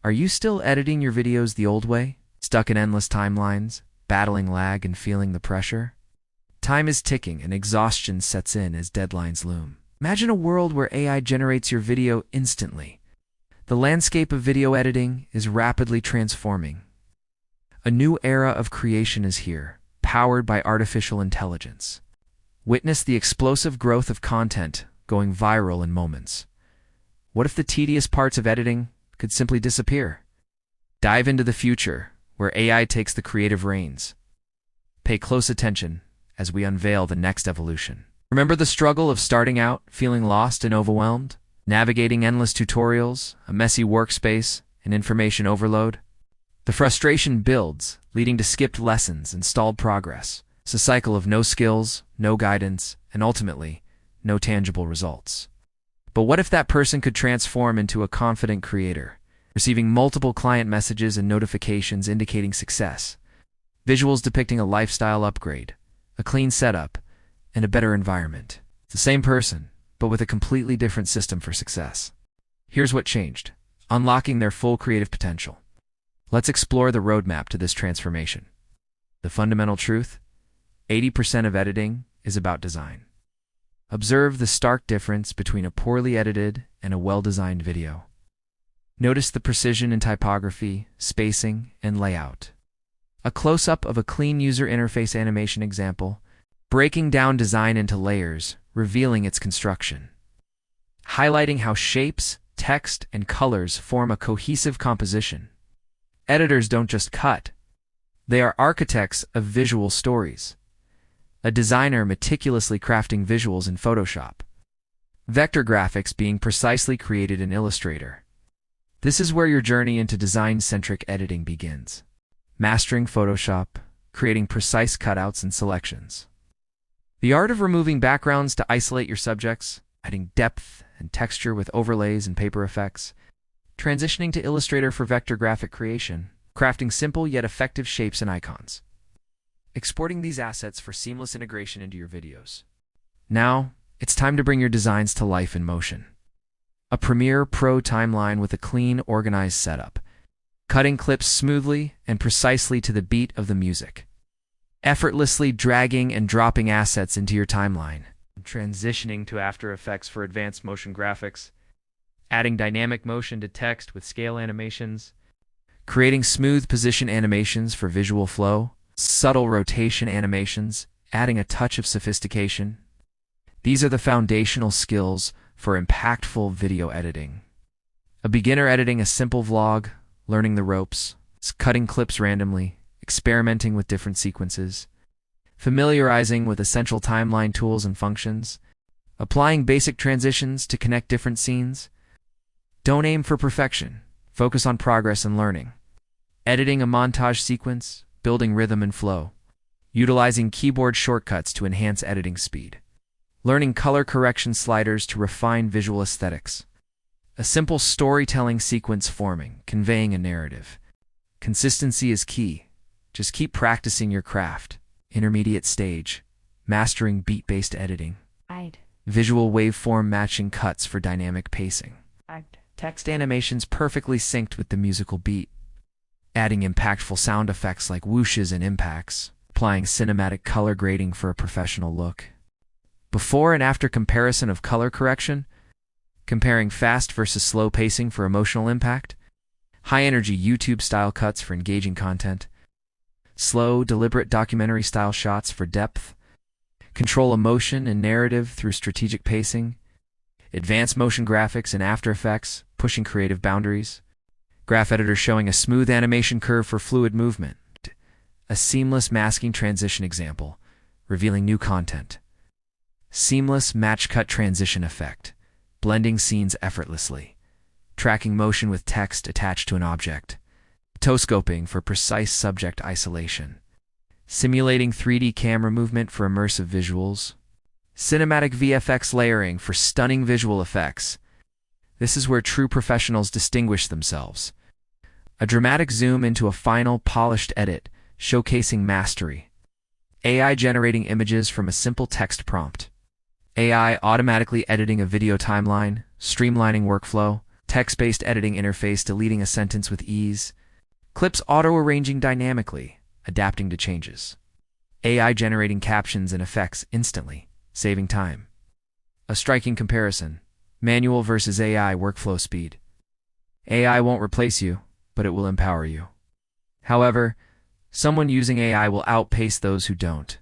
Are you still editing your videos the old way, stuck in endless timelines, battling lag and feeling the pressure? Time is ticking and exhaustion sets in as deadlines loom. Imagine a world where AI generates your video instantly. The landscape of video editing is rapidly transforming. A new era of creation is here, powered by artificial intelligence. Witness the explosive growth of content going viral in moments. What if the tedious parts of editing could simply disappear? Dive into the future, where AI takes the creative reins. Pay close attention as we unveil the next evolution. Remember the struggle of starting out, feeling lost and overwhelmed? Navigating endless tutorials, a messy workspace, and information overload? The frustration builds, leading to skipped lessons and stalled progress. It's a cycle of no skills, no guidance, and ultimately, no tangible results. But what if that person could transform into a confident creator, receiving multiple client messages and notifications indicating success, visuals depicting a lifestyle upgrade, a clean setup, and a better environment? It's the same person, but with a completely different system for success. Here's what changed: unlocking their full creative potential. Let's explore the roadmap to this transformation. The fundamental truth: 80% of editing is about design. Observe the stark difference between a poorly edited and a well-designed video. Notice the precision in typography, spacing, and layout. A close-up of a clean user interface animation example, breaking down design into layers, revealing its construction. Highlighting how shapes, text, and colors form a cohesive composition. Editors don't just cut. They are architects of visual stories. A designer meticulously crafting visuals in Photoshop. Vector graphics being precisely created in Illustrator. This is where your journey into design-centric editing begins. Mastering Photoshop, creating precise cutouts and selections. The art of removing backgrounds to isolate your subjects, adding depth and texture with overlays and paper effects. Transitioning to Illustrator for vector graphic creation, crafting simple yet effective shapes and icons. Exporting these assets for seamless integration into your videos. Now, it's time to bring your designs to life in motion. A Premiere Pro timeline with a clean, organized setup. Cutting clips smoothly and precisely to the beat of the music. Effortlessly dragging and dropping assets into your timeline. Transitioning to After Effects for advanced motion graphics. Adding dynamic motion to text with scale animations. Creating smooth position animations for visual flow. Subtle rotation animations, adding a touch of sophistication. These are the foundational skills for impactful video editing. A beginner editing a simple vlog, learning the ropes, cutting clips randomly, experimenting with different sequences, familiarizing with essential timeline tools and functions, applying basic transitions to connect different scenes. Don't aim for perfection. Focus on progress and learning. Editing a montage sequence, building rhythm and flow. Utilizing keyboard shortcuts to enhance editing speed. Learning color correction sliders to refine visual aesthetics. A simple storytelling sequence forming, conveying a narrative. Consistency is key. Just keep practicing your craft. Intermediate stage. Mastering beat-based editing. Visual waveform matching cuts for dynamic pacing. Text animations perfectly synced with the musical beat. Adding impactful sound effects like whooshes and impacts. Applying cinematic color grading for a professional look. Before and after comparison of color correction. Comparing fast versus slow pacing for emotional impact. High-energy YouTube-style cuts for engaging content. Slow, deliberate documentary-style shots for depth. Control emotion and narrative through strategic pacing. Advanced motion graphics in After Effects, pushing creative boundaries. Graph editor showing a smooth animation curve for fluid movement. A seamless masking transition example, revealing new content. Seamless match cut transition effect, blending scenes effortlessly. Tracking motion with text attached to an object. Rotoscoping for precise subject isolation. Simulating 3D camera movement for immersive visuals. Cinematic VFX layering for stunning visual effects. This is where true professionals distinguish themselves. A dramatic zoom into a final, polished edit, showcasing mastery. AI generating images from a simple text prompt. AI automatically editing a video timeline, streamlining workflow. text-based editing interface deleting a sentence with ease, clips auto-arranging dynamically, adapting to changes, AI generating captions and effects instantly, saving time. A striking comparison: manual versus AI workflow speed. AI won't replace you, but it will empower you. However, someone using AI will outpace those who don't.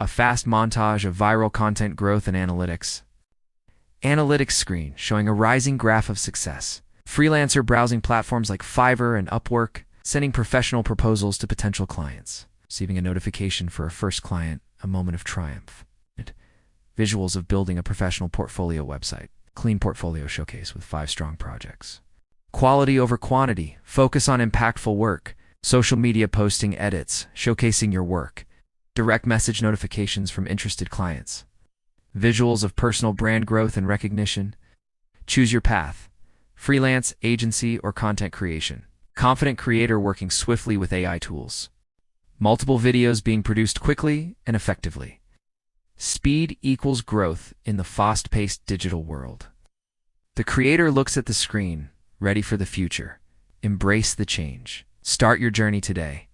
A fast montage of viral content growth and analytics. Analytics screen showing a rising graph of success. Freelancer browsing platforms like Fiverr and Upwork, sending professional proposals to potential clients. Receiving a notification for a first client, a moment of triumph. Visuals of building a professional portfolio website. Clean portfolio showcase with 5 strong projects. Quality over quantity. Focus on impactful work. Social media posting edits, showcasing your work. Direct message notifications from interested clients. Visuals of personal brand growth and recognition. Choose your path: freelance, agency, or content creation. Confident creator working swiftly with AI tools. Multiple videos being produced quickly and effectively. Speed equals growth in the fast-paced digital world. The creator looks at the screen, ready for the future. Embrace the change. Start your journey today.